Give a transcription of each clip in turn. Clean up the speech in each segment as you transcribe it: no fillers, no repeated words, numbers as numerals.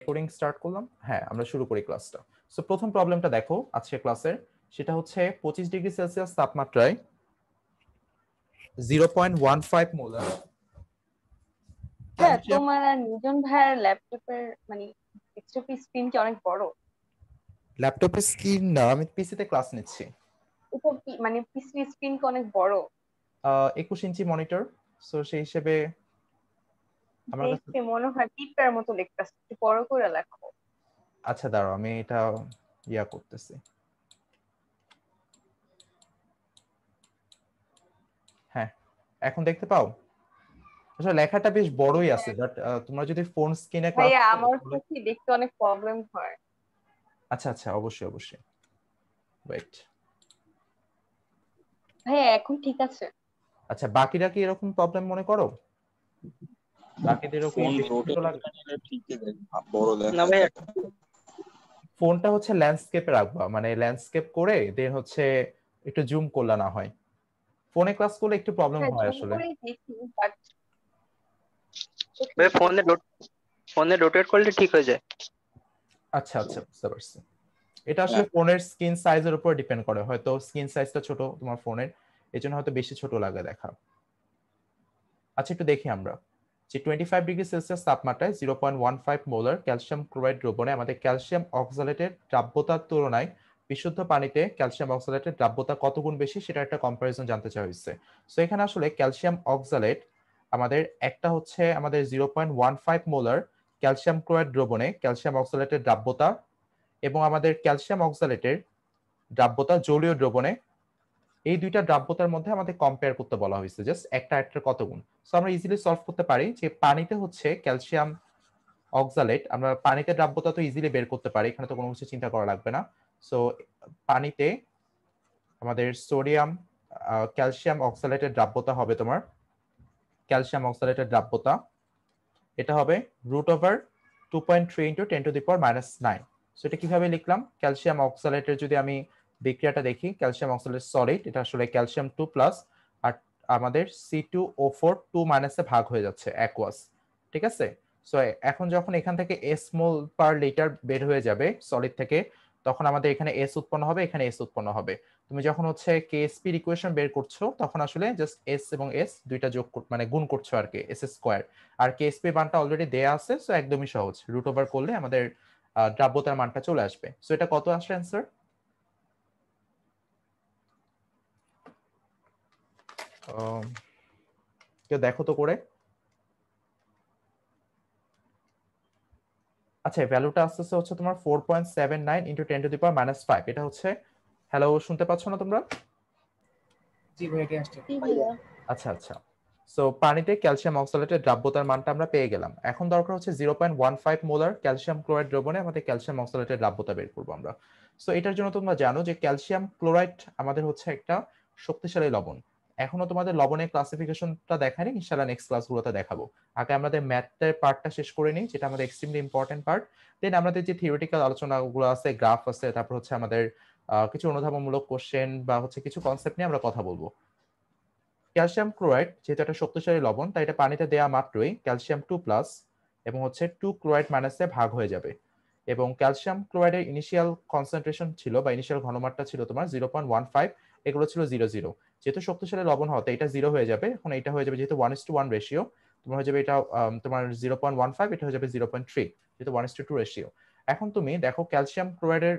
Recording start করলাম। হ্যাঁ, আমরা শুরু করি ক্লাসটা। সো প্রথম প্রবলেমটা দেখো আজকে ক্লাসের, সেটা হচ্ছে 25°C তাপমাত্রায় 0.15 মোলার হ্যাঁ, ক্যালসিয়াম। তোমার আর নিজন ভাইয়ের ল্যাপটপের মানে এক্সট্রা স্ক্রিন কি অনেক বড়? ল্যাপটপের স্ক্রিন না, আমি পিসিতে ক্লাস নিচ্ছি। এটা কি মানে পিসি স্ক্রিন কি অনেক বড়? 21 ইঞ্চি মনিটর। সো সেই হিসেবে আমার কাছে। দেখতে মনে হয় টিপার মতো লিখতেছে, একটু বড় করে লেখো। আচ্ছা দাঁড়াও, আমি এটা ইয়া করতেছি। হ্যাঁ, এখন দেখতে পাও? আসলে লেখাটা বেশ বড়ই আছে, হ্যাঁ বাট তোমরা যদি ফোন স্ক্রিনে ক্লাস ভাইয়া, করো আমার তাহলে। চোখে দেখতে অনেক প্রবলেম হয়। আচ্ছা আচ্ছা, অবশ্যই অবশ্যই, ওয়েট। ভাইয়া এখন ঠিক আছে? আচ্ছা, বাকিরা কি এরকম প্রবলেম মনে করো? বাকিদেরও কি ফোন বেশি ছোট রোটেট লাগে? করে নিলে ঠিকই দেখে, বড় না দেখায় ভাইয়া, দেখে। ফোনটা হচ্ছে ল্যান্ডস্কেপে রাখবা, মানে ল্যান্ডস্কেপ করে দেন হচ্ছে একটু জুম করলে না হয়। ফোনে ক্লাস করলে একটু প্রবলেম হ্যাঁ হয় জুম আসলে। করেই দেখি বাট চোখে ভাই দেখতে ফোনে রোটেট করলে ঠিক হয়ে যায়। আচ্ছা আচ্ছা, বুঝতে পারছি। এটা আসলে হ্যাঁ, ফোনের স্ক্রিন সাইজের উপর ডিপেন্ড করে, হয়তো স্ক্রিন সাইজটা ছোট তোমার ফোনের, এই জন্য হয়তো বেশি ছোট লাগে দেখা। আচ্ছা, একটু দেখি আমরা যে 25°C তাপমাত্রায় 0.15 মোলার ক্যালসিয়াম ক্লোরাইড দ্রবণে আমাদের ক্যালসিয়াম অক্সালেটের দ্রাব্যতার তুলনায় বিশুদ্ধ পানিতে ক্যালসিয়াম অক্সালেটের দ্রাব্যতা কত গুণ বেশি, সেটা একটা কম্পারিজন জানতে চাওয়া হয়েছে। সো এখানে আসলে ক্যালসিয়াম অক্সালেট আমাদের একটা হচ্ছে আমাদের 0.15 মোলার ক্যালসিয়াম ক্লোরাইড দ্রবণে ক্যালসিয়াম অক্সালেটের দ্রাব্যতা, এবং আমাদের ক্যালসিয়াম অক্সালেটের দ্রাব্যতা জলীয় দ্রবণে, এই দুইটা দ্রাব্যতার মধ্যে আমাদের কম্পেয়ার করতে বলা হয়েছে, জাস্ট একটা একটার কত গুণ। সো আমরা ইজিলি সলভ করতে পারি যে পানিতে হচ্ছে ক্যালসিয়াম অক্সালেট, আমরা পানিতে দ্রাব্যতা তো ইজিলি বের করতে পারি, এখানে তো কোনো কিছু চিন্তা করা লাগবে না। সো পানিতে আমাদের সোডিয়াম ক্যালসিয়াম অক্সালেটের দ্রাব্যতা হবে তোমার, ক্যালসিয়াম অক্সালেটের দ্রাব্যতা এটা হবে √2.3 × 10⁻⁹। সো এটা কিভাবে লিখলাম? ক্যালসিয়াম অক্সালেটের যদি আমি বিক্রিয়াটা দেখি, ক্যালসিয়াম অক্সালেট সলিড, এটা আসলে ক্যালসিয়াম 2+, আর আমাদের C2O4 2 মাইনাসে ভাগ হয়ে যাচ্ছে অ্যাকুয়াস, ঠিক আছে। সো এখন যখন এখান থেকে এস মোল পার লিটার বের হয়ে যাবে সলিড থেকে, তখন আমাদের এখানে এস উৎপন্ন হবে, এখানে এস উৎপন্ন হবে। তুমি যখন হচ্ছে কেএসপি ইকুয়েশন বের করছো, তখন আসলে জাস্ট এস এবং এস দুইটা যোগ মানে গুণ করছো আর কি, এস স্কোয়ার। আর কেএসপি মানটা অলরেডি দেয়া আছে, সো একদমই সহজ, রুট ওভার করলে আমাদের দ্রাব্যতার মানটা চলে আসবে। সো এটা কত আসে অ্যান্সার? কেউ দেখো তো করে। আচ্ছা, ভ্যালুটা আসতেছে হচ্ছে তোমার 4.79 × 10⁻⁻5। এটা হচ্ছে, হ্যালো শুনতে পাচ্ছ না তোমরা? জি ভাই, এটা আসছে। কি ভাইয়া? আচ্ছা আচ্ছা। সো পানিতে ক্যালসিয়াম অক্সালেটের দ্রাব্যতার মানটা আমরা পেয়ে গেলাম। এখন দরকার হচ্ছে 0.15 মোলার ক্যালসিয়াম ক্লোরাইড দ্রবণে আমাদের ক্যালসিয়াম অক্সালেটের দ্রাব্যতা বের করবো আমরা। সো এটার জন্য তোমরা জানো যে ক্যালসিয়াম ক্লোরাইড আমাদের হচ্ছে একটা শক্তিশালী লবণ। এখনো তোমাদের লবণের ক্লাসিফিকেশনটা দেখায়নি, ইনশাআল্লাহ নেক্সট ক্লাসগুলোতে দেখাবো। আগে আমাদের ম্যাথের পার্টটা শেষ করে নিই, যেটা আমাদের এক্সট্রিমলি ইম্পর্টেন্ট পার্ট। দেন আমাদের যে থিওরিটিক্যাল আলোচনাগুলো আছে, গ্রাফ আছে, তারপর হচ্ছে আমাদের কিছু অনুধাবনমূলক কোশ্চেন বা হচ্ছে কিছু কনসেপ্ট নিয়ে আমরা কথা বলবো। ক্যালসিয়াম ক্লোরাইড যেহেতু একটা শক্তিশালী লবণ, তাই এটা পানিতে দেওয়া মাত্রই ক্যালসিয়াম 2+ এবং হচ্ছে 2 ক্লোরাইড মাইনাসে ভাগ হয়ে যাবে। এবং ক্যালসিয়াম ক্লোরাইডের ইনিশিয়াল কনসেন্ট্রেশন ছিল বা ইনিশিয়াল ঘনমাত্রা ছিল তোমার 0.15, এগুলো ছিল 0.0। যেহেতু শক্তিশালী লবণ হতে এটা 0 হয়ে যাবে, এখন এটা হয়ে যাবে যেহেতু 1:1 রেশিও, তোমার হয়ে যাবে এটা তোমার 0.15, এটা হয়ে যাবে 0.3, যেহেতু 1:2 রেশিও। এখন তুমি দেখো ক্যালসিয়াম ক্লোরাইডের,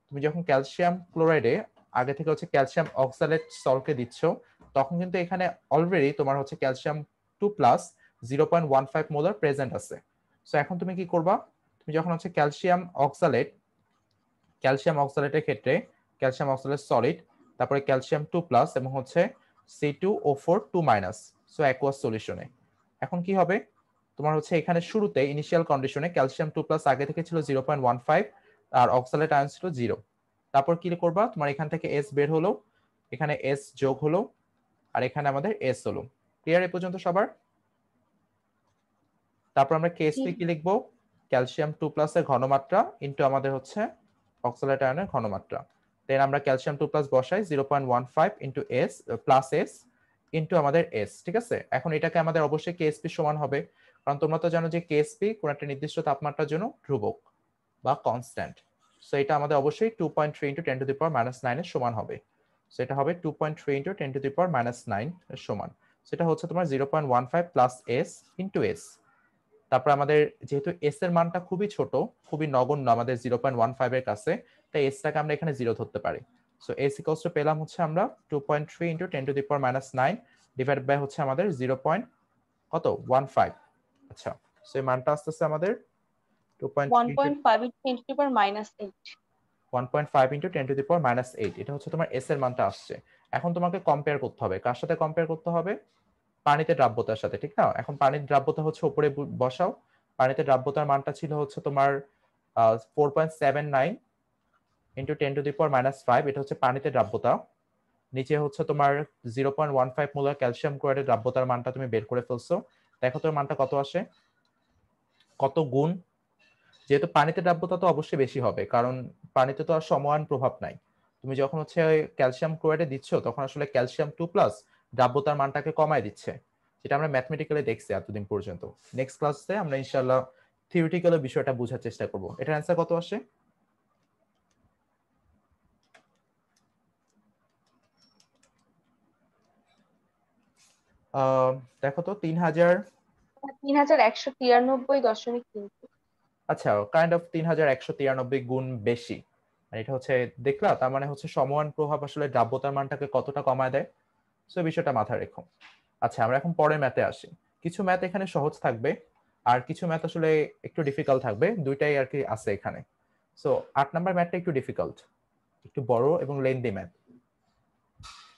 তুমি যখন ক্যালসিয়াম ক্লোরাইডে আগে থেকে হচ্ছে ক্যালসিয়াম অক্সালেট সল্টকে দিচ্ছ, তখন কিন্তু এখানে অলরেডি তোমার হচ্ছে ক্যালসিয়াম 2+ 0.15 মোলার প্রেজেন্ট আছে। সো এখন তুমি কি করবা? তুমি যখন হচ্ছে ক্যালসিয়াম অক্সালেটের ক্ষেত্রে ক্যালসিয়াম অক্সালেট সলিড, তারপরে ক্যালসিয়াম 2+ এবং হচ্ছে C2O4 2-, সো অ্যাকুয়াস সলিউশনে এখন কি হবে? তোমার হচ্ছে এখানে শুরুতে ইনিশিয়াল কন্ডিশনে ক্যালসিয়াম 2+ আগে থেকে ছিল 0.15 আর অক্সালেট আয়ন ছিল 0। তারপর কি করবা? তোমার এখান থেকে এস বের হলো, এখানে এস যোগ হলো, আর এখানে আমাদের এস হলো। ক্লিয়ার এ পর্যন্ত সবার? তারপর আমরা কেএসপি কি লিখবো? ক্যালসিয়াম 2+ এর ঘনমাত্রা ইনটু আমাদের হচ্ছে অক্সালেট আয়নের ঘনমাত্রা। দেন আমরা ক্যালসিয়াম 2+ বসাই 0.15 into S plus S into আমাদের এস, ঠিক আছে। এখন এটাকে আমাদের অবশ্যই কেএসপি সমান হবে, কারণ তোমরা তো জানো যে কেএসপি কোন একটা নির্দিষ্ট তাপমাত্রার জন্য ধ্রুবক বা কনস্ট্যান্ট। সো এটা আমাদের অবশ্যই 2.3 × 10⁻⁹ এর সমান হবে। সো এটা হবে 2.3 × 10⁻⁹ এর সমান। সেটা হচ্ছে তোমার 0.15 প্লাস এস ইন্টু এস। তারপর আমাদের যেহেতু এস এর মানটা খুবই ছোট, খুবই নগণ্য আমাদের 0.15 এর কাছে, তাই এসটাকে আমরা এখানে 0 ধরতে পারি। সো এস ইকুয়ালস টু পেলাম হচ্ছে আমরা 2.3 × 10⁻⁹ ডিভাইড বাই হচ্ছে আমাদের 0.15। আচ্ছা, সো এই মানটা আসতেছে আমাদের 1.5 × 10⁻⁸ 1.5 × 10⁻⁸। এটা হচ্ছে তোমার এস এর মানটা আসছে। এখন তোমাকে কম্পেয়ার করতে হবে, কার সাথে কম্পেয়ার করতে হবে? পানিতে দ্রাব্যতার সাথে, ঠিক না? এখন পানির দ্রাব্যতা হচ্ছে উপরে বসাও। পানিতে দ্রাব্যতার মানটা ছিল হচ্ছে তোমার 4.79 × 10⁻⁵। এটা হচ্ছে পানিতে দ্রাব্যতা। নিচে হচ্ছে তোমার 0.15 মোলার ক্যালসিয়াম ক্লোরাইডের দ্রাব্যতার মানটা তুমি বের করে ফেলছো। দেখো তোর মানটা কত আসে, কত গুণ। যেহেতু পানিতে দ্রাব্যতা তো অবশ্যই বেশি হবে, কারণ পানিতে তো আর সমান প্রভাব নাই। তুমি যখন হচ্ছে ক্যালসিয়াম ক্লোরাইডে দিচ্ছ তখন আসলে ক্যালসিয়াম 2+ দ্রাব্যতার মানটাকে কমায় দিচ্ছে, যেটা আমরা ম্যাথমেটিক্যালি দেখছি এতদিন পর্যন্ত। নেক্সট ক্লাসে আমরা ইনশাআল্লাহ থিওরিটিক্যালি বিষয়টা বোঝার চেষ্টা করব। এটার অ্যান্সার কত আসে? দেখো তো 3193.3। আচ্ছা, কাইন্ড অফ 3193 গুণ বেশি। আর এটা হচ্ছে দেখলা, তার মানে হচ্ছে সমান প্রভাব আসলে দ্রাব্যতার মানটাকে কতটা কমায় দেয়। সো বিষয়টা মাথায় রেখো। আচ্ছা, আমরা এখন পরের ম্যাথে আসি। কিছু ম্যাথ এখানে সহজ থাকবে আর কিছু ম্যাথ আসলে একটু ডিফিকাল্ট থাকবে, দুইটাই আর কি আছে এখানে। সো 8 নাম্বার ম্যাথটা একটু ডিফিকাল্ট, একটু বড় এবং লেন্দি ম্যাথ,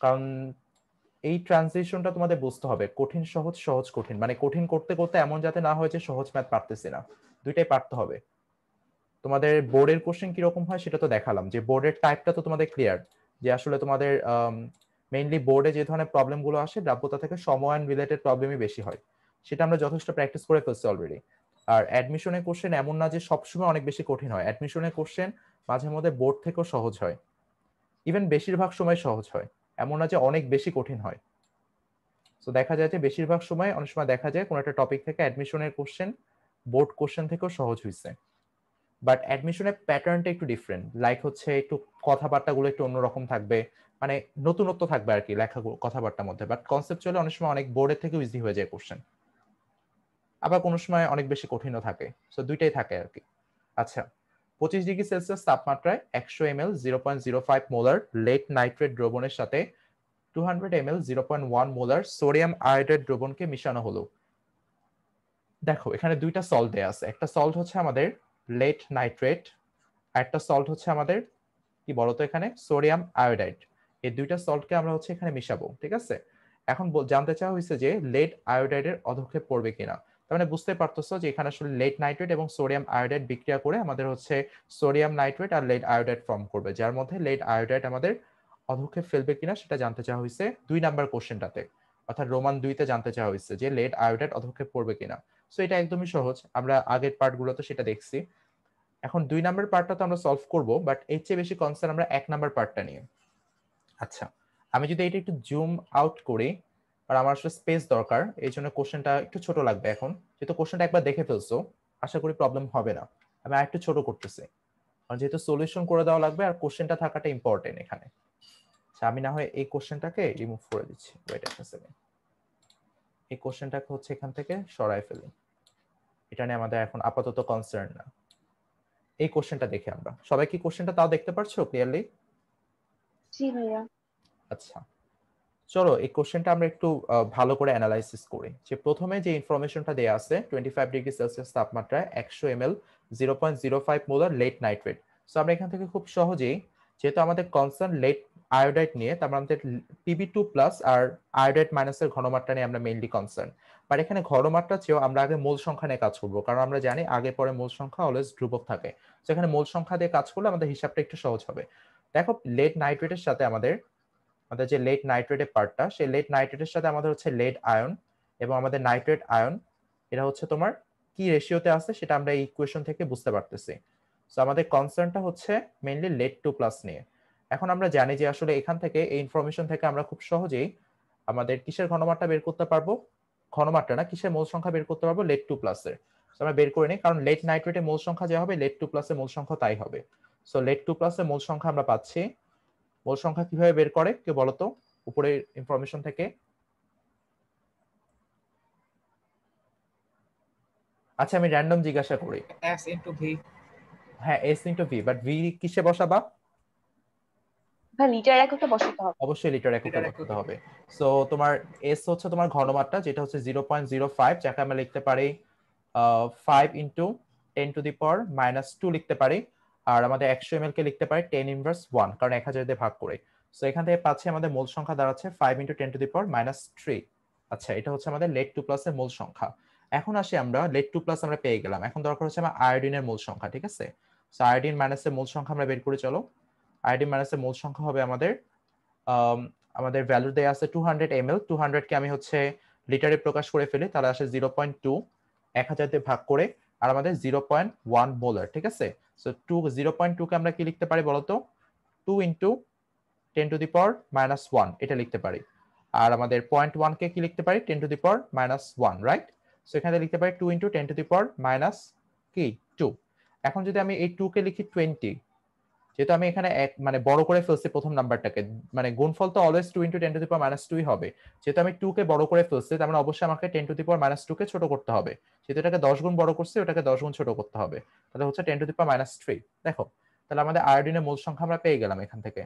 কারণ এই ট্রানজিশনটা তোমাদের বুঝতে হবে, কঠিন সহজ, সহজ কঠিন, মানে কঠিন করতে করতে এমন যাতে না হয় যে সহজ ম্যাথ পারতেছি না, দুইটাই পারতে হবে। তোমাদের বোর্ডের কোশ্চেন কিরকম হয় সেটা তো দেখালাম, যে বোর্ডের টাইপটা তো তোমাদের ক্লিয়ার, যে আসলে তোমাদের মেইনলি বোর্ডে যে ধরনের প্রবলেমগুলো আসে দ্রাব্যতা থেকে সময়ায়ন রিলেটেড প্রবলেমই বেশি হয়, সেটা আমরা যথেষ্ট প্র্যাকটিস করে ফেলছি অলরেডি। আর অ্যাডমিশনের কোশ্চেন এমন না যে সবসময় অনেক বেশি কঠিন হয়, অ্যাডমিশনের কোশ্চেন মাঝে মধ্যে বোর্ড থেকেও সহজ হয়, ইভেন বেশিরভাগ সময় সহজ হয়, এমন না যে অনেক বেশি কঠিন হয়। তো দেখা যায় যে বেশিরভাগ সময়, অনেক সময় দেখা যায় কোনো একটা টপিক থেকে অ্যাডমিশনের কোশ্চেন বোর্ড কোশ্চেন থেকেও সহজ হয়েছে। বাট অ্যাডমিশনের প্যাটার্নটা একটু ডিফারেন্ট, লাইক হচ্ছে একটু কথাবার্তাগুলো একটু অন্যরকম থাকবে, মানে নতুনত্ব থাকবে আর কি লেখা কথাবার্তার মধ্যে। বাট কনসেপচুয়ালি অনেক সময় অনেক বোর্ডের থেকেও ইজি হয়ে যায় কোশ্চেন, আবার কোনো সময় অনেক বেশি কঠিনও থাকে। সো দুইটাই থাকে আর কি। আচ্ছা, 25°C তাপমাত্রায় 100 ml 0.05 মোলার লেড নাইট্রেট দ্রবণের সাথে 200 ml 0.1 মোলার সোডিয়াম আয়োডাইড দ্রবণকে মিশানো হলো। দেখো এখানে দুইটা সল্ট দেয়া আছে, একটা সল্ট হচ্ছে আমাদের লেড নাইট্রেট, আর একটা সল্ট হচ্ছে আমাদের কি বলতো এখানে সোডিয়াম আয়োডাইড। এই দুইটা সল্টকে আমরা হচ্ছে এখানে মিশাবো, ঠিক আছে? এখন জানতে চাওয়া হয়েছে যে লেড আয়োডাইডের অধক্ষেপ পড়বে কিনা। তার মানে বুঝতে পারতেছো যে এখানে আসলে লেড নাইট্রেট এবং সোডিয়াম আয়োডাইড বিক্রিয়া করে আমাদের হচ্ছে সোডিয়াম নাইট্রেট আর লেড আয়োডাইড ফর্ম করবে, যার মধ্যে লেড আয়োডাইড আমাদের অধক্ষেপ ফেলবে কিনা সেটা জানতে চাওয়া হয়েছে 2 নাম্বার কোশ্চেনটাতে, অর্থাৎ রোমান 2-তে জানতে চাওয়া হয়েছে যে লেড আয়োডাইড অধক্ষেপ পড়বে কিনা। সো এটা একদমই সহজ, আমরা আগের পার্টগুলোতে সেটা দেখছি। এখন 2 নাম্বার পার্টটা তো আমরা সলভ করব, বাট এর চেয়ে বেশি কনসার্ন আমরা 1 নাম্বার পার্টটা নিয়ে। আচ্ছা, আমি যদি এটা একটু জুম আউট করি, আর আমার আসলে স্পেস দরকার, এই জন্য কোশ্চেনটা একটু ছোট লাগবে। এখন যেহেতু কোশ্চেনটা একবার দেখে ফেলছো, আশা করি প্রবলেম হবে না। আমি আরেকটু ছোট করতেছি, কারণ যেহেতু সলিউশন করে দেওয়া লাগবে আর কোশ্চেনটা থাকাটা ইম্পর্টেন্ট এখানে। আচ্ছা, আমি না হয় এই কোশ্চেনটাকে রিমুভ করে দিচ্ছি, ওয়েট একটা সেকেন্ড। এই কোশ্চেনটাকে হচ্ছে এখান থেকে সরাই ফেলি, এটা নিয়ে আমাদের এখন আপাতত কনসার্ন না। এই কোশ্চেনটা দেখে আমরা সবাই কি কোশ্চেনটা তাও দেখতে পারছো ক্লিয়ারলি? জি ভাইয়া। আচ্ছা, চলো এই কোশ্চেনটা আমরা একটু ভালো করে অ্যানালাইসিস করি। যে প্রথমে যে ইনফরমেশনটা দেয়া আছে 25°C তাপমাত্রায় 100 ml 0.05 molar lead nitrate. So আমরা এখান থেকে খুব সহজেই, যেহেতু আমাদের কনসার্ন লেড আয়োডাইড নিয়ে, তার মানে আমাদের Pb2+ আর আয়োডাইড মাইনাসের ঘনমাত্রা নিয়ে আমরা মেইনলি কনসার্ন। বাট এখানে ঘনমাত্রা চেয়েও আমরা আগে মোল সংখ্যা নিয়ে কাজ করবো, কারণ আমরা জানি আগে পরে মোল সংখ্যা অলওয়েজ ধ্রুবক থাকে। তো এখানে মোল সংখ্যা দিয়ে কাজ করলে আমাদের হিসাবটা একটু সহজ হবে। দেখো লেড নাইট্রেটের সাথে আমাদের যে লেড নাইট্রেটের পার্টটা, সেই লেড নাইট্রেটের সাথে আমাদের হচ্ছে লেড আয়ন এবং আমাদের নাইট্রেট আয়ন, এটা হচ্ছে তোমার কি রেশিওতে আছে সেটা আমরা এই ইকুয়েশন থেকে বুঝতে পারতেছি। সো আমাদের কনসার্নটা হচ্ছে মেইনলি লেড 2+ নিয়ে। এখন আমরা জানি যে আসলে এখান থেকে এই ইনফরমেশন থেকে আমরা খুব সহজেই আমাদের কিসের ঘনমাত্রা বের করতে পারবো, ঘনমাত্রা না, কিসের মোল সংখ্যা বের করতে পারবো? লেড 2 প্লাসের। সো আমরা বের করে নিই, কারণ লেড নাইট্রেটের মোল সংখ্যা যা হবে লেড 2 প্লাসের মোল সংখ্যা তাই হবে। সো লেড 2 প্লাসের মোল সংখ্যা আমরা পাচ্ছি। মোল সংখ্যা কিভাবে বের করে কে বলো তো উপরের ইনফরমেশন থেকে? আচ্ছা আমি র্যান্ডম জিজ্ঞাসা করি। S into V। হ্যাঁ S into V, but V কিসে বসাবা? ভাই লিটার এককে বসাতে হবে। অবশ্যই লিটার এককে বসাতে হবে। সো তোমার S হচ্ছে তোমার ঘনমাত্রা, যেটা হচ্ছে 0.05, যাকে আমরা লিখতে পারি 5 ইনটু 10 টু দি পাওয়ার -2 লিখতে পারি। আর আমাদের 100 ml কে লিখতে পারি 10 ইনভার্স 1, কারণ 1000 দিয়ে ভাগ করে। সো এখান থেকে পাচ্ছি আমাদের মোল সংখ্যা দাঁড়াচ্ছে 5 ইনটু 10 টু দি পাওয়ার -3। আচ্ছা এটা হচ্ছে আমাদের লেড 2 প্লাসের মোল সংখ্যা। এখন আসি আমরা লেড 2 প্লাস আমরা পেয়ে গেলাম, এখন দরকার হচ্ছে আমার আয়োডিনের মোল সংখ্যা, ঠিক আছে? সো আয়োডিন মাইনাসের মোল সংখ্যা আমরা বের করে চলো। আয়োডিন মাইনাসের মোল সংখ্যা হবে আমাদের আমাদের ভ্যালু দেয়া আছে 200 ml। 200 কে আমি হচ্ছে লিটারে প্রকাশ করে ফেলি, তাহলে আসে 0.2, 1000 দিয়ে ভাগ করে, আর আমাদের 0.1 মোলার, ঠিক আছে? সো 0.2 কে আমরা কি লিখতে পারি বলতো? 2 ইনটু 10 টু দি পাওয়ার -1 এটা লিখতে পারি। আর আমাদের 0.1 কে কি লিখতে পারি? 10 to the power -1, right? So এখানে লিখতে পারি 2 ইনটু 10 টু দি পাওয়ার কি 2। এখন যদি আমি এই 2 কে লিখি 20, যেহেতু আমি এখানে মানে বড় করে ফেলছি প্রথম নাম্বারটাকে, মানে গুণফল তো অলওয়েজ 2 ইনটু 10 টু দি পাওয়ার -2 হবে। যেহেতু আমি 2 কে বড় করে ফেলছি, তার মানে অবশ্যই আমাকে 10 টু দি পাওয়ার -2 কে ছোট করতে হবে। যেহেতু এটাকে 10 গুণ বড় করছি, ওটাকে 10 গুণ ছোট করতে হবে, তাহলে হচ্ছে 10 টু দি পাওয়ার -3। দেখো তাহলে আমাদের আয়োডিনের মোল সংখ্যা আমরা পেয়ে গেলাম এখান থেকে।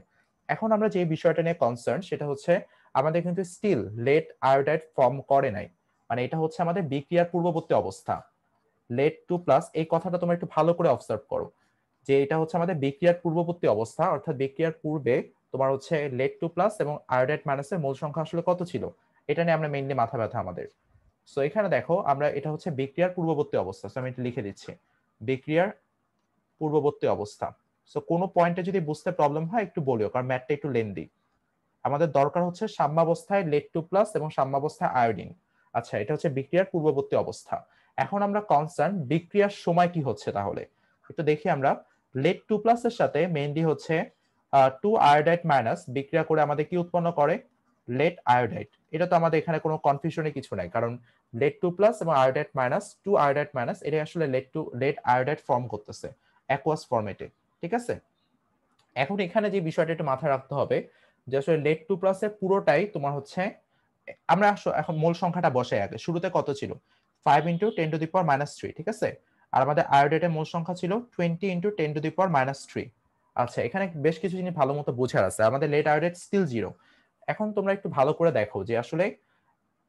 এখন আমরা যে বিষয়টা নিয়ে কনসার্ন সেটা হচ্ছে আমাদের কিন্তু স্টিল লেড আয়োডাইড ফর্ম করে নাই, মানে এটা হচ্ছে আমাদের বিক্রিয়ার পূর্ববর্তী অবস্থা। লেড 2 প্লাস এই কথাটা তোমরা একটু ভালো করে অবজার্ভ করো, যে এটা হচ্ছে আমাদের বিক্রিয়ার পূর্ববর্তী অবস্থা, অর্থাৎ বিক্রিয়ার পূর্বে তোমার হচ্ছে লেড 2 প্লাস এবং আয়োডাইড মাইনাসের মোল সংখ্যা আসলে কত ছিল, এটা নিয়ে আমরা মেইনলি মাথা ব্যথা আমাদের। সো এখানে দেখো আমরা এটা হচ্ছে বিক্রিয়ার পূর্ববর্তী অবস্থা, সো আমি এটা লিখে দিচ্ছি বিক্রিয়ার পূর্ববর্তী অবস্থা। সো কোনো পয়েন্টে যদি বুঝতে প্রবলেম হয় একটু বলিও, কারণ ম্যাথটা একটু লেন্দি। আমাদের দরকার হচ্ছে সাম্যাবস্থায় লেড 2 প্লাস এবং সাম্যাবস্থায় আয়োডিন। আচ্ছা এটা হচ্ছে বিক্রিয়ার পূর্ববর্তী অবস্থা। এখন আমরা কনসার্ন বিক্রিয়ার সময় কি হচ্ছে, তাহলে একটু দেখি আমরা। লেড 2 প্লাস এর সাথে মেইনলি হচ্ছে 2 আয়োডাইড মাইনাস বিক্রিয়া করে আমাদের কি উৎপন্ন করে? Lead iodide. এটা তো আমাদের এখানে কোনো কনফিউশনে কিছু নাই, কারণ লেড 2 প্লাস এবং আয়োডাইড মাইনাস 2 আয়োডাইড মাইনাস এটা আসলে লেড আয়োডাইড ফর্ম করতেছে অ্যাকুয়াস ফরম্যাটে, ঠিক আছে? এখন এখানে যে বিষয়টা একটু মাথায় রাখতে হবে যে আসলে লেড 2 প্লাস এর পুরোটাই তোমার হচ্ছে, আমরা এখন মোল সংখ্যাটা বসাই আগে। শুরুতে কত ছিল? 5 ইনটু 10 টু দি পাওয়ার -3, ঠিক আছে? আর আমাদের আয়োডাইডের মোল সংখ্যা ছিল 20 ইনটু 10 টু দি পাওয়ার -3। আচ্ছা এখানে বেশ কিছু জিনিস ভালো মতো বোঝার আছে। আমাদের লেড আয়োডাইড স্টিল 0। এখন তোমরা একটু ভালো করে দেখো যে আসলে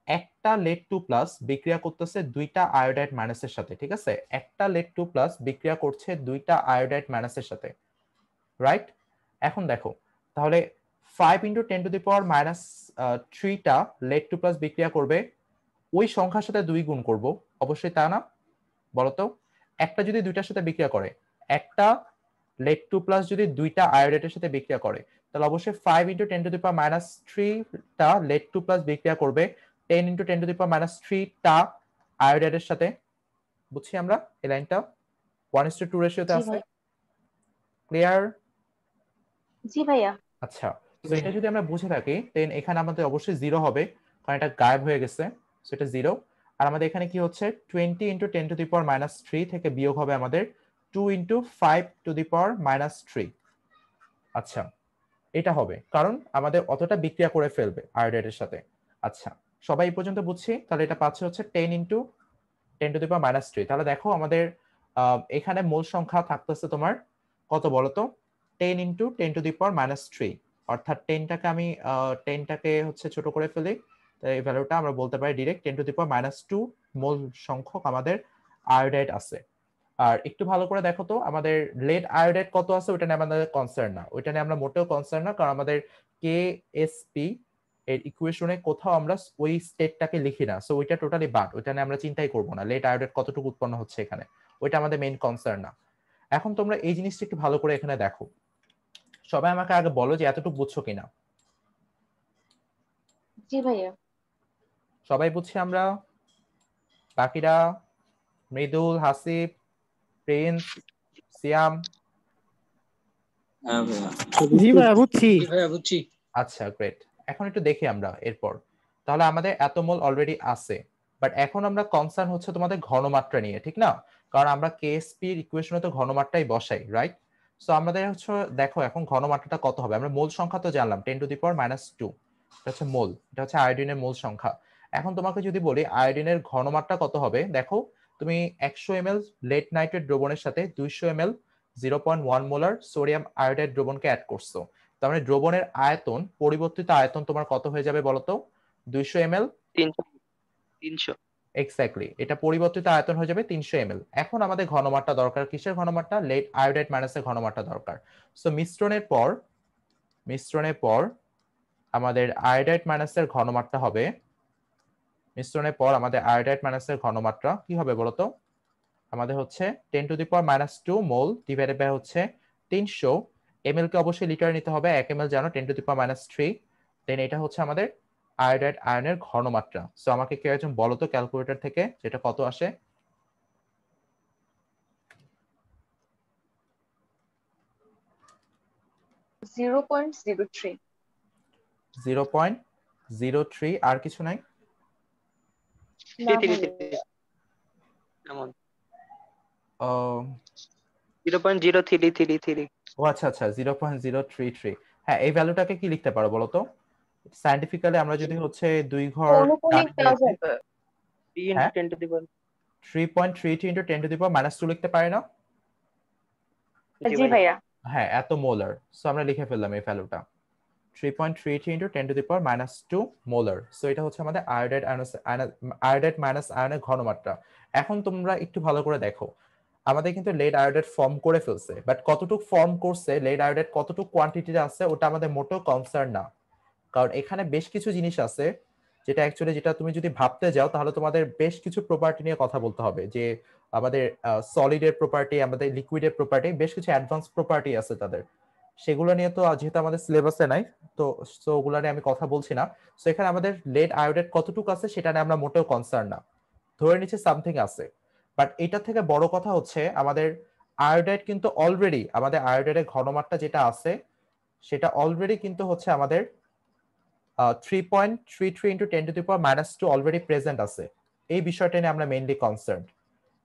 একটা লেড 2 প্লাস বিক্রিয়া করতেছে দুইটা আয়োডাইড মাইনাসের সাথে, ঠিক আছে? একটা লেড 2 প্লাস বিক্রিয়া করছে দুইটা আয়োডাইড মাইনাসের সাথে, রাইট? এখন দেখো তাহলে 5 ইনটু 10 টু দি পাওয়ার -3টা লেড 2 প্লাস বিক্রিয়া করবে ওই সংখ্যার সাথে 2 গুণ করব, অবশ্যই তা না? বলতো একটা যদি দুইটার সাথে বিক্রিয়া করে, একটা লেড 2 প্লাস যদি দুইটা আয়োডাইডের সাথে বিক্রিয়া করে, তাহলে অবশ্যই 5 ইনটু 10 টু দি পাওয়ার -3টা লেড 2 প্লাস বিক্রিয়া করবে 10 ইনটু 10 টু দি পাওয়ার -3টা আয়োডাইডের সাথে। বুঝছি আমরা এই লাইনটা 1:2 রেশিওতে জি আছে। ভাই। ক্লিয়ার? জি ভাইয়া। আচ্ছা তো এটা যদি আমরা বুঝে থাকি দেন এখানে আমাদের অবশ্যই 0 হবে, কারণ এটা গায়েব হয়ে গেছে, সো এটা 0। আর আমাদের এখানে কি হচ্ছে 20 ইনটু 10 টু দি পাওয়ার -3 থেকে বিয়োগ হবে আমাদের 2 ইনটু 5 টু দি পাওয়ার -3। আচ্ছা এটা হবে কারণ আমাদের অতটা বিক্রিয়া করে ফেলবে আয়োডাইডের সাথে। আচ্ছা সবাই এই পর্যন্ত বুঝছি? তাহলে এটা পাচ্ছে হচ্ছে 10 ইনটু 10 টু দি পাওয়ার -3। তাহলে দেখো আমাদের এখানে মূল সংখ্যা থাকতেছে তোমার কত বলতো? 10 ইনটু 10 টু দি পাওয়ার -3, অর্থাৎ 10টাকে হচ্ছে ছোট করে ফেলি, তাই এই ভ্যালুটা আমরা বলতে পারি ডাইরেক্ট 10 টু দি পাওয়ার -2 মোল সংখ্যক আমাদের আয়োডাইড আছে। আর একটু ভালো করে দেখো তো আমাদের লেড আয়োডাইড কত আছে ওটা নিয়ে আমাদের কনসার্ন না, ওইটা নিয়ে আমরা মোটেও কনসার্ন না, কারণ আমাদের কেএসপি এর ইকুয়েশনে কোথাও আমরা ওই স্টেটটাকে লিখি না, সো ওইটা টোটালি বাদ, ওইটা নিয়ে আমরা চিন্তাই করব না লেড আয়োডাইড কতটুকু উৎপন্ন হচ্ছে এখানে, ওইটা আমাদের মেইন কনসার্ন না। এখন তোমরা এই জিনিসটা একটু ভালো করে এখানে দেখো। সবাই আমাকে আগে বলো যে এতটুকু বুঝছো কিনা? জি ভাইয়া। সবাই বুঝছি আমরা? বাকিরা? মৃদুল, হাসিব, প্রিন্স, সিয়াম? হ্যাঁ ভাইয়া। জি ভাইয়া বুঝছি। জি ভাইয়া বুঝছি। আচ্ছা গ্রেট। এখন একটু দেখি আমরা এরপর, তাহলে আমাদের এত মোল অলরেডি আছে, বাট এখন আমরা কনসার্ন হচ্ছে তোমাদের ঘনমাত্রা নিয়ে, ঠিক না? কারণ আমরা কেএসপি এর ইকুয়েশনে তো ঘনমাত্রাই বসাই, রাইট? সো আমাদের হচ্ছে দেখো এখন ঘনমাত্রাটা কত হবে। আমরা মোল সংখ্যা তো জানলাম 10⁻², এটা হচ্ছে মোল, এটা হচ্ছে আয়োডিনের মোল সংখ্যা। এখন তোমাকে যদি বলি আয়োডিনের ঘনমাত্রা কত হবে, দেখো তুমি 100 ml লেড নাইট্রেট দ্রবণের সাথে 200 ml 0.1 মোলার সোডিয়াম আয়োডাইড দ্রবণকে অ্যাড করছো। তার মানে দ্রবণের আয়তন, পরিবর্তিত আয়তন তোমার কত হয়ে যাবে বলতো? 200 ml 300। এক্স্যাক্টলি, এটা পরিবর্তিত আয়তন হয়ে যাবে 300 ml। এখন আমাদের ঘনমাত্রা দরকার কিসের ঘনমাত্রা? লেড আয়োডাইড মাইনাসের ঘনমাত্রা দরকার। সো মিশ্রণের পর আমাদের আয়োডাইড মাইনাসের ঘনমাত্রা হবে, মিশ্রণের পর আমাদের আয়োডাইড মাইনাসের ঘনমাত্রা কি হবে বলতো? আমাদের হচ্ছে 10⁻² মোল ডিভাইডেড বাই হচ্ছে 300 ml কে অবশ্যই লিটার নিতে হবে, 1 ml জানো 10⁻3। দেন এটা হচ্ছে আমাদের আয়োডাইড আয়নের ঘনমাত্রা। সো আমাকে কেউ একজন বলো তো ক্যালকুলেটর থেকে যেটা কত আসে? 0.03। 0.03, আর কিছু নাই? না 3 ভাইয়া। এমন আহ, 0.0333। ও আচ্ছা আচ্ছা, 0.033। হ্যাঁ, এই ভ্যালুটাকে কি লিখতে পারো বলো তো? সায়েন্টিফিক্যালি আমরা যদি হচ্ছে 2 ঘর অনুকূলিক দেওয়া যাবে। 3 হ্যাঁ, × 10⁻²। 3.33 × 10⁻² লিখতে পারি না? জি ভাইয়া। হ্যাঁ, এত মোলার। সো আমরা লিখে ফেললাম এই ভ্যালুটা 3.33 × 10⁻² মোলার। সো এটা হচ্ছে আমাদের আয়োডাইড মাইনাস আয়নের ঘনমাত্রা। এখন তোমরা একটু ভালো করে দেখো, আমাদের কিন্তু লেড আয়োডাইড ফর্ম করে ফেলছে, বাট কতটুকু ফর্ম করছে, লেড আয়োডাইড কতটুকু কোয়ান্টিটিতে আছে ওটা আমাদের মোটেও কনসার্ন না। কারণ এখানে বেশ কিছু জিনিস আছে যেটা অ্যাকচুয়ালি, যেটা তুমি যদি ভাবতে যাও তাহলে তোমাদের বেশ কিছু প্রপার্টি নিয়ে কথা বলতে হবে, যে আমাদের সলিডের প্রপার্টি, আমাদের লিকুইডের প্রপার্টি, বেশ কিছু অ্যাডভান্স প্রপার্টি আছে তাদের। সেগুলো নিয়ে তো যেহেতু আমাদের সিলেবাসে নাই, তো সো ওগুলো নিয়ে আমি কথা বলছি না। সো এখানে আমাদের লেড আয়োডাইড কতটুকু আছে সেটা নিয়ে আমরা মোটেও কনসার্ন না, ধরে নিচ্ছে সামথিং আছে। বাট এটা থেকে বড় কথা হচ্ছে আমাদের আয়োডাইড কিন্তু অলরেডি, আমাদের আয়োডাইডের ঘনমাত্রা যেটা আছে সেটা অলরেডি কিন্তু হচ্ছে আমাদের 3.33 × 10⁻² অলরেডি প্রেজেন্ট আছে। এই বিষয়টা নিয়ে আমরা মেইনলি কনসার্ন।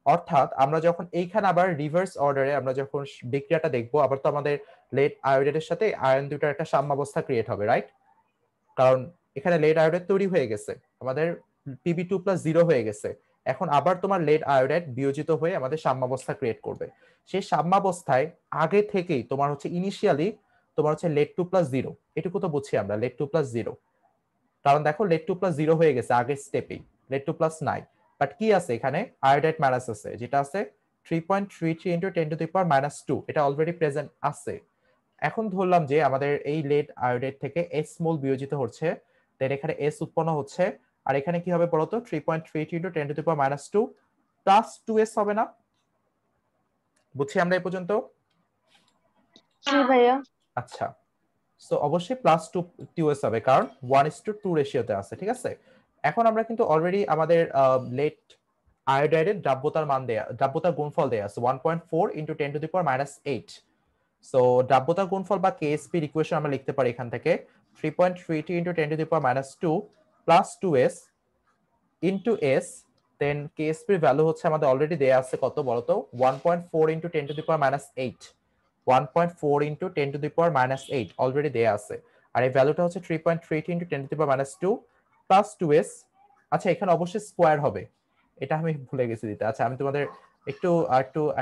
অর্থাৎ আমরা যখন এইখানে আবার রিভার্স অর্ডারে আমরা যখন বিক্রিয়াটা দেখবো, আবার তো আমাদের লেড আয়োডাইডের সাথে আয়ন দুটার একটা সাম্যাবস্থা ক্রিয়েট হবে, রাইট? কারণ এখানে লেড আয়োডাইড তৈরি হয়ে গেছে, আমাদের Pb2+0 হয়ে গেছে। এখন আবার তোমার লেড আয়োডাইড বিয়োজিত হয়ে আমাদের সাম্যাবস্থা ক্রিয়েট করবে। সেই সাম্যাবস্থায় আগে থেকেই তোমার হচ্ছে ইনিশিয়ালি তোমার হচ্ছে lead2+0, এটুকু তো বুঝছি আমরা, lead2+0। কারণ দেখো lead2+0 হয়ে গেছে আগের স্টেপেই, lead2+ নাই। বাট কি আছে এখানে? আয়োডাইড মাইনাস আছে, যেটা আছে 3.33 × 10⁻², এটা অলরেডি প্রেজেন্ট আছে। এখন ধরলাম যে আমাদের এই লেড আয়োডাইড থেকে এস মোল বিয়োজিত হচ্ছে, দেন এখানে এস উৎপন্ন হচ্ছে, আর এখানে কি হবে বলতো? 3.33 × 10⁻² প্লাস 2s হবে না? বুঝছি আমরা এই পর্যন্ত? জি ভাইয়া। আচ্ছা, সো অবশ্যই প্লাস 2s হবে, কারণ 1:2 রেশিওতে আছে, ঠিক আছে? এখন আমরা কিন্তু অলরেডি আমাদের লেড আয়োডাইডের দ্রাব্যতার মান দেয়া, দ্রাব্যতার গুণফল দেয়া আছে 1.4 × 10⁻8। সো দ্রাব্যতার গুণফল বা কেএসপি ইকুয়েশন আমরা লিখতে পারি এখান থেকে 3.33 × 10⁻² প্লাস 2s ইনটু s। দেন কেএসপি এর ভ্যালু হচ্ছে আমাদের অলরেডি দেয়া আছে কত বলতো? 1.4 × 10⁻8, 1.4 × 10⁻8 অলরেডি দেয়া আছে। আর এই ভ্যালুটা হচ্ছে 3.33 × 10⁻² প্লাস 2s। আচ্ছা, এখানে অবশ্যই স্কোয়ার হবে, এটা আমি ভুলে গেছি দিতে। আচ্ছা, আমি তোমাদের একটু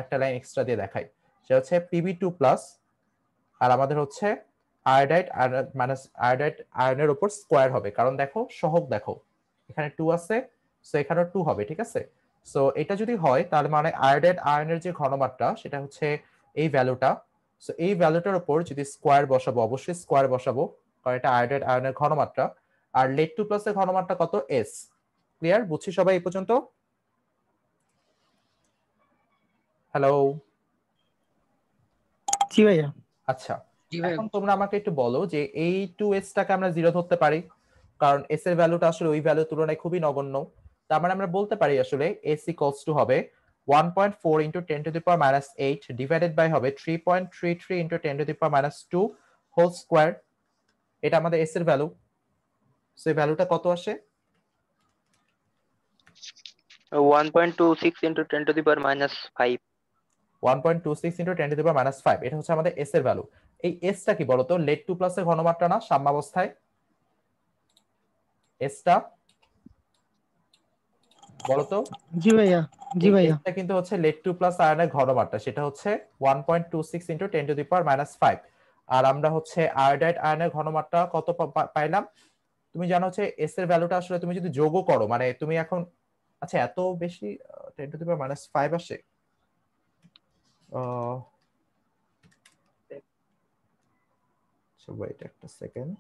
একটা লাইন এক্সট্রা দিয়ে দেখাই। সেটা হচ্ছে Pb2+, আর আমাদের হচ্ছে আয়োডাইড মাইনাস আয়োডাইড আয়নের উপর স্কোয়ার হবে, কারণ দেখো সহগ দেখো এখানে 2 আছে, সো এখানেও 2 হবে, ঠিক আছে? সো এটা যদি হয় তাহলে মানে আয়োডাইড আয়নের যে ঘনমাত্রা সেটা হচ্ছে এই ভ্যালুটা। সো এই ভ্যালুটার উপর যদি স্কোয়ার বসাবো, অবশ্যই স্কোয়ার বসাবো কারণ এটা আয়োডাইড আয়নের ঘনমাত্রা। আর lead2+ এর ঘনমাত্রা কত? s। ক্লিয়ার? বুঝছি সবাই এই পর্যন্ত? হ্যালো? জি ভাইয়া। আচ্ছা, জি ভাইয়া। এখন তোমরা আমাকে একটু বলো যে এই 2s টাকে আমরা 0 ধরতে পারি, কারণ s এর ভ্যালুটা আসলে ওই ভ্যালুর তুলনায় খুবই নগণ্য। তার মানে আমরা বলতে পারি আসলে s = হবে 1.4 × 10⁻8 ডিভাইডেড বাই হবে 3.33 × 10⁻² হোল স্কয়ার। এটা আমাদের s এর ভ্যালু। সো এই ভ্যালুটা কত আসে? 1.26 into 10 to the power minus 5. 1.26 into 10 to the power minus 5, এটা হচ্ছে আমাদের s এর ভ্যালু। এই s টা কি বলতো? লেট 2 প্লাস এর ঘনমাত্রা না সাম্যাবস্থায়? s টা বলতো। জি ভাইয়া, জি ভাইয়া। এটা কিন্তু হচ্ছে লেট 2 প্লাস আয়নের ঘনমাত্রা, সেটা হচ্ছে 1.26 into 10 to the power minus 5। আর আমরা হচ্ছে আয়োডাইড আয়নের ঘনমাত্রা কত পাইলাম? তুমি জানো হচ্ছে s এর ভ্যালুটা আসলে তুমি যদি যোগও করো, মানে তুমি এখন আচ্ছা এত বেশি 10 to the power minus 5 আসে। ওয়েট একটা সেকেন্ড।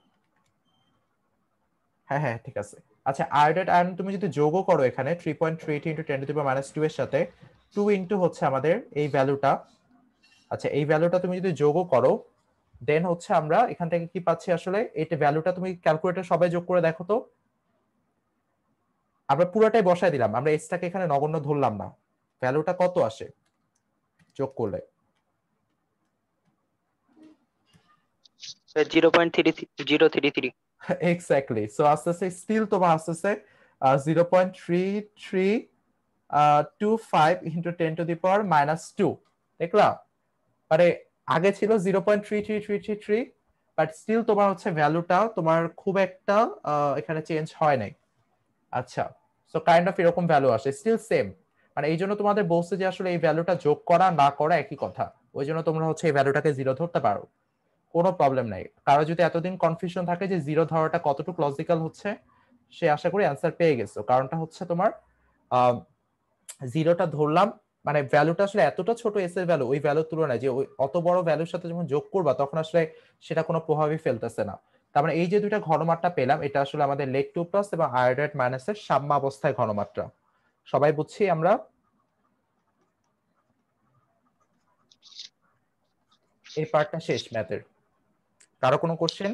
হ্যাঁ হ্যাঁ ঠিক আছে। আচ্ছা আয়োডাইড আয়ন তুমি যদি যোগও করো এখানে 3.33 into 10 to the power minus 2 এর সাথে 2 ইনটু হচ্ছে আমাদের এই ভ্যালুটা। আচ্ছা এই ভ্যালুটা তুমি যদি যোগও করো দেন হচ্ছে আমরা এখান থেকে কি পাচ্ছি আসলে? এটা ভ্যালুটা তুমি ক্যালকুলেটর সবাই যোগ করে দেখো তো। আমরা পুরোটাই বসায় দিলাম, আমরা এসটাকে এখানে নগণ্য ধরলাম না। ভ্যালুটা কত আসে যোগ করলে? 0.3033. এক্স্যাক্টলি। সো আস্তে আস্তে স্টিল তোমার আসতেছে 0.3325 into 10 to the power minus 2। দেখলা? মানে আগে ছিল 0.33333, বাট স্টিল তোমার হচ্ছে ভ্যালুটা তোমার খুব একটা এখানে চেঞ্জ হয় নাই। আচ্ছা সো কাইন্ড অফ এরকম ভ্যালু আসে, স্টিল সেম। মানে এই জন্য তোমাদের বলছে যে আসলে এই ভ্যালুটা যোগ করা না করা একই কথা, ওই জন্য তোমরা হচ্ছে এই ভ্যালুটাকে জিরো ধরতে পারো, কোনো প্রবলেম নাই। কারো যদি এতদিন কনফিউশন থাকে যে জিরো ধরাটা কতটুকু লজিক্যাল হচ্ছে, সে আশা করি অ্যান্সার পেয়ে গেছো। কারণটা হচ্ছে তোমার জিরোটা ধরলাম মানে ভ্যালুটা আসলে এতটা ছোট এস এর ভ্যালু ওই ভ্যালুর তুলনায়, যে ওই অত বড় ভ্যালুর সাথে যখন যোগ করবা তখন আসলে সেটা কোনো প্রভাবই ফেলতেছে না। তার মানে এই যে দুইটা ঘনমাত্রা পেলাম, এটা আসলে আমাদের লেট 2 প্লাস এবং আয়োডাইড মাইনাসের সাম্যাবস্থায় ঘনমাত্রা। সবাই বুঝছি আমরা? এই পার্টটা শেষ ম্যাথের। কারো কোনো কোশ্চেন?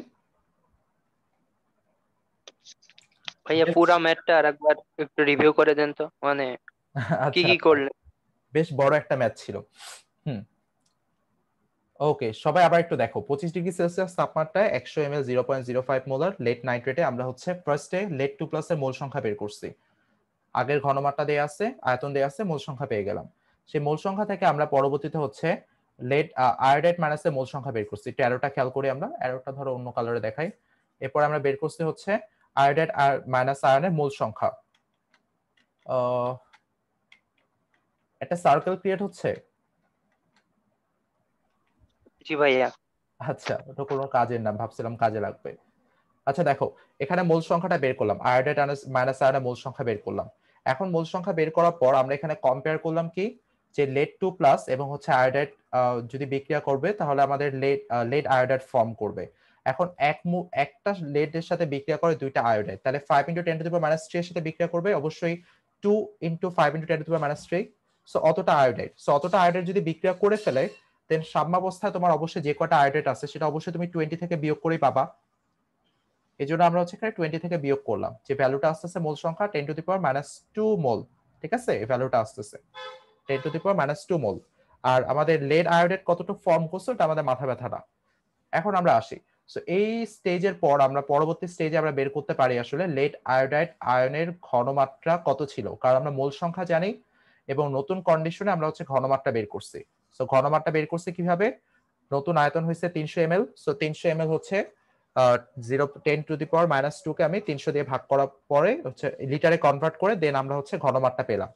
ভাইয়া পুরা ম্যাথটা আরেকবার একটু রিভিউ করে দেন তো, মানে কি আচ্ছা কি করলেন? বেশ বড় একটা ম্যাথ ছিল। ওকে সবাই আবার একটু দেখো, 25 ডিগ্রি সেলসিয়াস তাপমাত্রায় 100 ml 0.05 মোলার লেড নাইট্রেটে আমরা হচ্ছে ফার্স্টে লেড 2 প্লাস এর মোল সংখ্যা বের করছি। আগের ঘনমাত্রা দেয়া আছে, আয়তন দেয়া আছে, মোল সংখ্যা পেয়ে গেলাম। সেই মোল সংখ্যা থেকে আমরা পরবর্তীতে হচ্ছে লেড আয়োডাইড মাইনাসের মোল সংখ্যা বের করছি। ট্যারোটা খেয়াল করি আমরা, অ্যারোটা ধরো অন্য কালারে দেখাই। এরপর আমরা বের করছি হচ্ছে আয়োডাইড মাইনাস আয়নের মোল সংখ্যা। একটা সার্কেল ক্রিয়েট হচ্ছে। জি ভাইয়া। আচ্ছা ওটা কোনো কাজের না, ভাবছিলাম কাজে লাগবে। আচ্ছা দেখো এখানে মোল সংখ্যাটা বের করলাম, আয়োডাইড মাইনাস আয়নের মোল সংখ্যা বের করলাম। এখন মোল সংখ্যা বের করার পর আমরা এখানে কম্পেয়ার করলাম কি, যে লেড 2 প্লাস এবং হচ্ছে আয়োডাইড যদি বিক্রিয়া করবে তাহলে আমাদের লেড আয়োডাইড ফর্ম করবে। এখন একটা লেডের সাথে বিক্রিয়া করে দুইটা আয়োডাইড, তাহলে 5 into 10 to the power minus 3 এর সাথে বিক্রিয়া করবে অবশ্যই 2 into 5 into 10 to the power minus 3। So অতটা আয়োডাইড, সো অতটা আয়োডাইড যদি বিক্রিয়া করে ফেলে দেন সাম্যাবস্থায় তোমার অবশ্যই যে কটা আয়োডাইড আছে সেটা অবশ্যই তুমি 20 থেকে বিয়োগ করেই পাবা। এই জন্য আমরা হচ্ছে এখানে 20 থেকে বিয়োগ করলাম, যে ভ্যালুটা আসতেছে মোল সংখ্যা 10 টু দি পাওয়ার মাইনাস 2 মোল। ঠিক আছে, এই ভ্যালুটা আসতেছে 10 টু দি পাওয়ার মাইনাস 2 মোল। আর আমাদের লেড আয়োডাইড কতটুকু ফর্ম করছে এটা আমাদের মাথা ব্যথা না। এখন আমরা আসি, সো এই স্টেজের পর আমরা পরবর্তী স্টেজে আমরা বের করতে পারি আসলে লেড আয়োডাইড আয়নের ঘনমাত্রা কত ছিল, কারণ আমরা মোল সংখ্যা জানি এবং নতুন কন্ডিশনে আমরা হচ্ছে ঘনমাত্রা বের করছি। সো ঘনমাত্রা বের করছি কিভাবে? নতুন আয়তন হয়েছে 300 ml, সো 300 ml হচ্ছে 10 টু দি পাওয়ার মাইনাস 2 কে আমি 300 দিয়ে ভাগ করার পরে হচ্ছে লিটারে কনভার্ট করে দেন আমরা হচ্ছে ঘনমাত্রা পেলাম।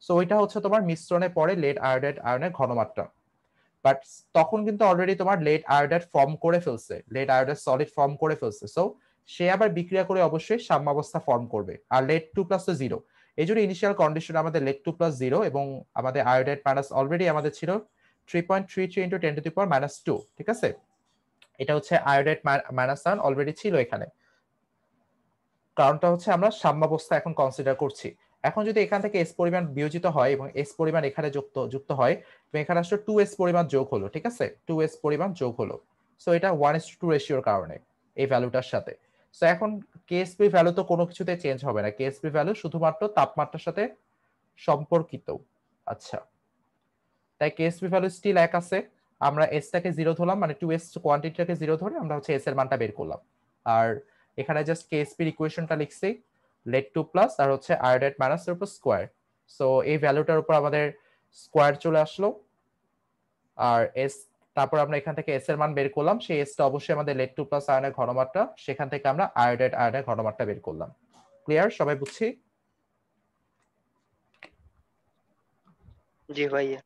সো ওইটা হচ্ছে তোমার মিশ্রণে পরে লেড আয়োডাইড আয়নের ঘনমাত্রা। বাট তখন কিন্তু অলরেডি তোমার লেড আয়োডাইড ফর্ম করে ফেলছে, লেড আয়োডাইড সলিড ফর্ম করে ফেলছে। সো সে আবার বিক্রিয়া করে অবশ্যই সাম্যাবস্থা ফর্ম করবে। আর লেড 2 প্লাস তো জিরো, এই জন্য ইনিশিয়াল কন্ডিশন আমাদের লেড 2 প্লাস জিরো এবং আমাদের আয়োডাইড মাইনাস অলরেডি আমাদের ছিল 3.33 into 10 to the power minus 2। ঠিক আছে, এটা হচ্ছে আয়োডাইড মাইনাস আয়ন অলরেডি ছিল এখানে, কারণটা হচ্ছে আমরা সাম্যাবস্থা এখন কনসিডার করছি। এখন যদি এখান থেকে এস পরিমাণ বিয়োজিত হয় এবং এস পরিমাণ এখানে যুক্ত হয়, তো এখানে আসলে 2s পরিমাণ যোগ হলো। ঠিক আছে, 2s পরিমাণ যোগ হলো। সো এটা 1:2 রেশিওর কারণে এই ভ্যালুটার সাথে। সো এখন কেএসপি ভ্যালু তো কোনো কিছুতে চেঞ্জ হবে না, কেএসপি ভ্যালু শুধুমাত্র তাপমাত্রার সাথে সম্পর্কিত। আচ্ছা তাই কেএসপি ভ্যালু স্টিল এক আছে। আমরা এসটাকে জিরো ধরলাম, মানে 2s কোয়ান্টিটিটাকে জিরো ধরে আমরা হচ্ছে এস এর মানটা বের করলাম। আর এখানে জাস্ট কেএসপির ইকুয়েশনটা লিখছি, লেড 2 প্লাস আর হচ্ছে আয়োডাইড মাইনাস এর উপর স্কয়ার। সো এই ভ্যালুটার উপর আমাদের স্কোয়ার চলে আসলো, আর এস, তারপর আমরা এখান থেকে এস এর মান বের করলাম, সেই এসটা অবশ্যই আমাদের lead 2 প্লাস আয়নের ঘনমাত্রা, সেখান থেকে আমরা আয়োডাইড আয়নের ঘনমাত্রা বের করলাম। ক্লিয়ার, সবাই বুঝছি? জি ভাইয়া।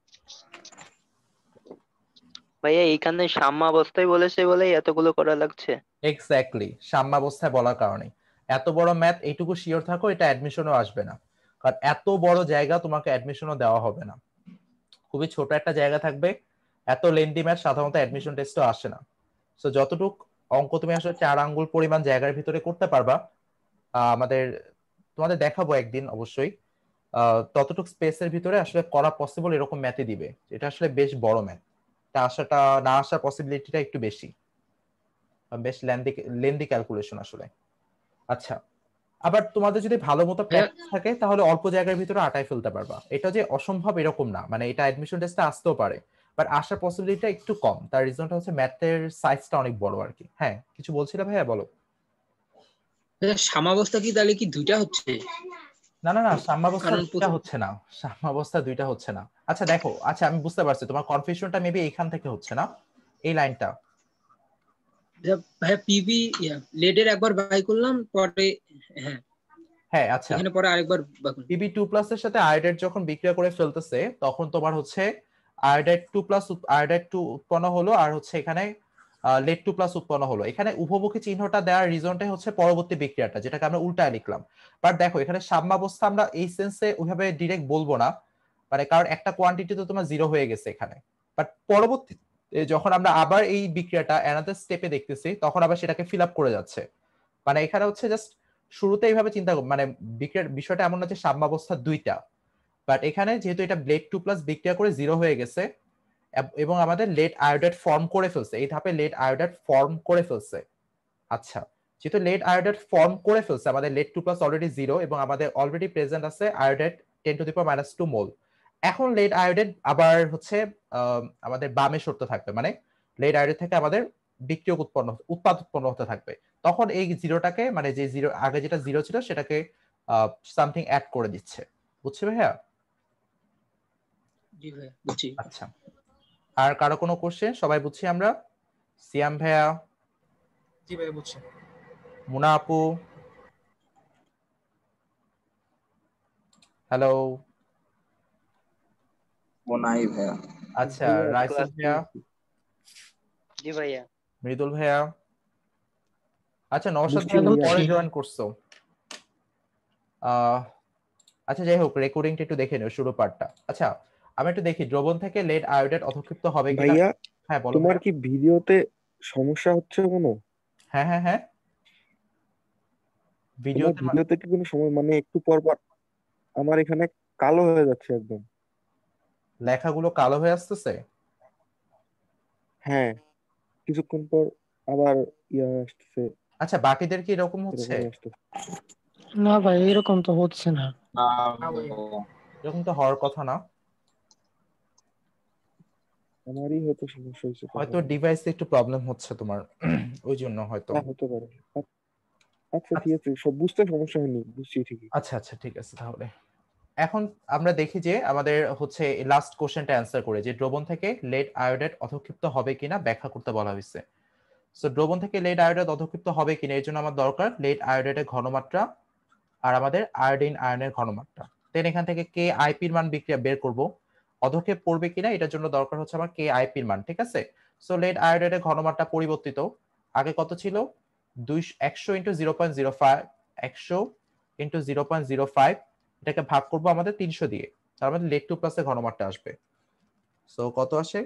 ভাইয়া এইখানে সাম্যাবস্থায় বলেছে বলেই এতগুলো করা লাগছে। এক্স্যাক্টলি, সাম্যাবস্থায় বলার কারণে এত বড় ম্যাথ, এইটুকু শিওর থাকো এটা অ্যাডমিশনও আসবে না, কারণ এত বড় জায়গা তোমাকে অ্যাডমিশনও দেওয়া হবে না, খুবই ছোট একটা জায়গা থাকবে। এত লেন্দি ম্যাথ সাধারণত অ্যাডমিশন টেস্টও আসে না। সো যতটুক অঙ্ক তুমি আসলে 4 আঙ্গুল পরিমাণ জায়গার ভিতরে করতে পারবা, আমাদের তোমাদের দেখাবো একদিন অবশ্যই, ততটুক স্পেসের ভিতরে আসলে করা পসিবল এরকম ম্যাথই দিবে। এটা আসলে বেশ বড় ম্যাথ, এটা আসাটা না আসার পসিবিলিটিটা একটু বেশি, বেশ লেন্দি ক্যালকুলেশন আসলে। আচ্ছা, আবার তোমাদের যদি ভালো মতো প্র্যাকটিস থাকে তাহলে অল্প জায়গার ভিতরে আটায় ফেলতে পারবা, এটা যে অসম্ভব এরকম না, মানে এটা অ্যাডমিশন টেস্টে আসতেও পারে, বাট আসার পসিবিলিটিটা একটু কম। তার রিজনটা হচ্ছে ম্যাথের সাইজটা অনেক বড় আর কি। হ্যাঁ, কিছু বলছিলে ভাইয়া, বলো। সাম্যাবস্থা কি তাহলে কি দুইটা হচ্ছে? না না না, সাম্যাবস্থা কারণ দুইটা হচ্ছে না, সাম্যাবস্থা দুইটা হচ্ছে না। আচ্ছা দেখো, আচ্ছা আমি বুঝতে পারছি তোমার কনফিউশনটা মেবি এইখান থেকে হচ্ছে না, এই লাইনটা। ভাইয়া পিবি লেডের একবার বাই করলাম, পরে হ্যাঁ হ্যাঁ আচ্ছা, এখানে পরে আরেকবার বাই করলাম। পিবি 2 প্লাস এর সাথে আয়োডাইড যখন বিক্রিয়া করে ফেলতেছে তখন তোমার হচ্ছে আয়োডাইড 2 প্লাস আয়োডাইড 2 উৎপন্ন হলো, আর হচ্ছে এখানে লেড 2 প্লাস উৎপন্ন হলো। এখানে উভমুখী চিহ্নটা দেওয়ার রিজনটাই হচ্ছে পরবর্তী বিক্রিয়াটা, যেটাকে আমরা উল্টায় লিখলাম। বাট দেখো এখানে সাম্যাবস্থা আমরা এই সেন্সে ওইভাবে ডিরেক্ট বলবো না, মানে কারণ একটা কোয়ান্টিটি তো তোমার জিরো হয়ে গেছে এখানে, বাট পরবর্তী যখন আমরা আবার এই বিক্রিয়াটা অ্যানাদার স্টেপে দেখতেছি তখন আবার সেটাকে ফিল আপ করে যাচ্ছে। মানে এখানে হচ্ছে জাস্ট শুরুতে এইভাবে চিন্তা মানে বিক্রিয়ার বিষয়টা এমন না যে সাম্যাবস্থা দুইটা, বাট এখানে যেহেতু এটা লেড 2 প্লাস বিক্রিয়া করে জিরো হয়ে গেছে এবং আমাদের লেড আয়োডাইড ফর্ম করে ফেলছে, এই ধাপে লেড আয়োডাইড ফর্ম করে ফেলছে। আচ্ছা, যেহেতু লেড আয়োডাইড ফর্ম করে ফেলছে, আমাদের লেড 2 প্লাস অলরেডি জিরো এবং আমাদের অলরেডি প্রেজেন্ট আছে আয়োডাইড 10⁻⁻2 মোল। এখন লেড আয়োডাইড আবার হচ্ছে আমাদের বামে সরতে থাকবে, মানে লেড আয়োডাইড থেকে আমাদের বিক্রিয়ক উৎপাদ উৎপন্ন হতে থাকবে। তখন এই জিরোটাকে, মানে যে জিরো আগে যেটা জিরো ছিল সেটাকে সামথিং অ্যাড করে দিচ্ছে। বুঝছি ভাইয়া? জি ভাইয়া বুঝছি। আচ্ছা, আর কারো কোনো কোশ্চেন? সবাই বুঝছি আমরা? সিয়াম ভাইয়া? জি ভাইয়া বুঝছি। মুনা আপু? হ্যালো? ও নাই ভাইয়া। আচ্ছা, রাইসুল ভাইয়া? জি ভাইয়া। মৃদুল ভাইয়া? আচ্ছা, নওশাদ বুঝছি ভাই ভাইয়া। পরে জয়েন করছো। আচ্ছা যাই হোক, রেকর্ডিংটা একটু দেখে নিও শুরু পার্টটা। আচ্ছা আমি একটু দেখি দ্রবণ থেকে লেড আয়োডাইড অধক্ষিপ্ত হবে কিনা। ভাইয়া, হ্যাঁ বলো তোমার ভাইয়া। কি ভিডিওতে সমস্যা হচ্ছে কোনো? হ্যাঁ হ্যাঁ হ্যাঁ, তোমার ভিডিওতে ভিডিওতে কি কোনো সময় মানে একটু পর পর আমার এখানে কালো হয়ে যাচ্ছে একদম? লেখাগুলো কালো হয়ে আসতেছে? হ্যাঁ, কিছুক্ষণ পর আবার ইয়া আসতেছে, আচ্ছা বাকিদের কি এরকম হচ্ছে? এরকমই আসতেছে। না ভাই, এরকম তো হচ্ছে না। না না ভাইয়া। ভাইয়া। এরকম তো হওয়ার কথা না। আমারই হয়তো সমস্যা হয়েছে হয়তো তাহলে। ডিভাইসে একটু প্রবলেম হচ্ছে তোমার, ওই জন্য হয়তো। তা হতে পারে। আচ্ছা ঠিক আছে, সব বুঝতে সমস্যা হয়নি, বুঝছি ঠিকই। আচ্ছা আচ্ছা ঠিক আছে তাহলে। এখন আমরা দেখি যে আমাদের হচ্ছে লাস্ট কোশ্চেনটা অ্যান্সার করে, যে দ্রবণ থেকে লেড আয়োডাইড অধক্ষিপ্ত হবে কিনা ব্যাখ্যা করতে বলা হয়েছে। সো দ্রবণ থেকে লেড আয়োডাইড অধক্ষিপ্ত হবে কিনা এর জন্য আমার দরকার লেড আয়োডাইডের ঘনমাত্রা আর আমাদের আয়োডিন আয়নের ঘনমাত্রা। দেন এখান থেকে কে আইপির মান বিক্রিয়া বের করব, অধক্ষেপ পড়বে কিনা এটার জন্য দরকার হচ্ছে আমার কে আইপির মান। ঠিক আছে, সো লেড আয়োডাইডের ঘনমাত্রা পরিবর্তিত, আগে কত ছিল 100 ইন্টু 0.05, 100 ইন্টু 0.05, এটাকে ভাগ করব আমাদের 300 দিয়ে, তার মানে লেড 2 প্লাসের ঘনমাত্রা আসবে। সো কত আসে,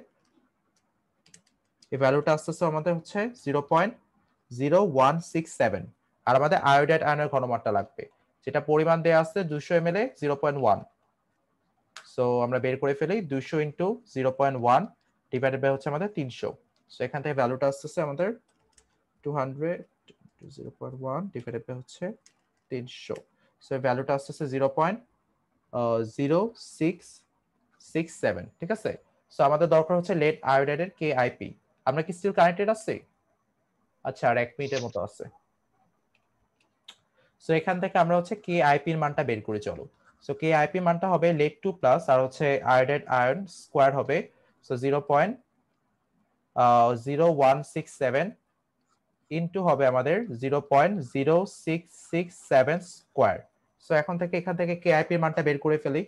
এই ভ্যালুটা আসতেছে আমাদের হচ্ছে 0.0167, আর আমাদের আয়োডাইড আয়নের ঘনমাত্রা লাগবে, যেটা পরিমাণ দেয়া আছে 200 ml এ 0.1। সো আমরা বের করে ফেলি 200 ইন্টু 0.1 ডিভাইডেড বাই হচ্ছে আমাদের 300। সো এখান থেকে ভ্যালুটা আসতেছে আমাদের 200 0.1 ডিভাইডেড বাই হচ্ছে 300। সো ভ্যালুটা আসতেছে 0.0667। ঠিক আছে, সো আমাদের দরকার হচ্ছে লেড আয়োডাইডের কে আইপি। আমরা কি স্টিল কানেক্টেড আছি? আচ্ছা, আর 1 মিনিটের মতো আছে। সো এখান থেকে আমরা হচ্ছে কে আইপি এর মানটা বের করে চলো। সো কেআইপি মানটা হবে লেড 2 প্লাস আর হচ্ছে আয়োডাইড আয়ন স্কয়ার হবে সো 0.0167 ইনটু হবে আমাদের 0.0667 স্কয়ার। সো এখন থেকে এখান থেকে কেআইপি মানটা বের করে ফেলি।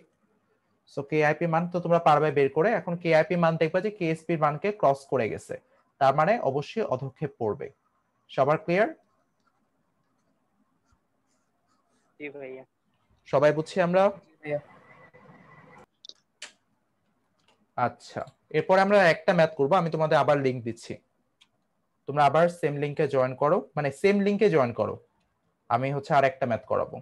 সো কেআইপি মান তো তোমরা পারবে বের করে। এখন কেআইপি মান দেখবা যে কেএসপি এর মানকে ক্রস করে গেছে, তার মানে অবশ্যই অধক্ষেপ পড়বে। সবার ক্লিয়ার? জি ভাইয়া। সবাই বুঝছি আমরা? ভাইয়া। আচ্ছা, এরপর আমরা একটা ম্যাথ করব, আমি তোমাদের আবার লিংক দিচ্ছি, তোমরা আবার সেম লিংকে জয়েন করো, মানে সেম লিংকে জয়েন করো, আমি হচ্ছে আর একটা ম্যাথ করাবো।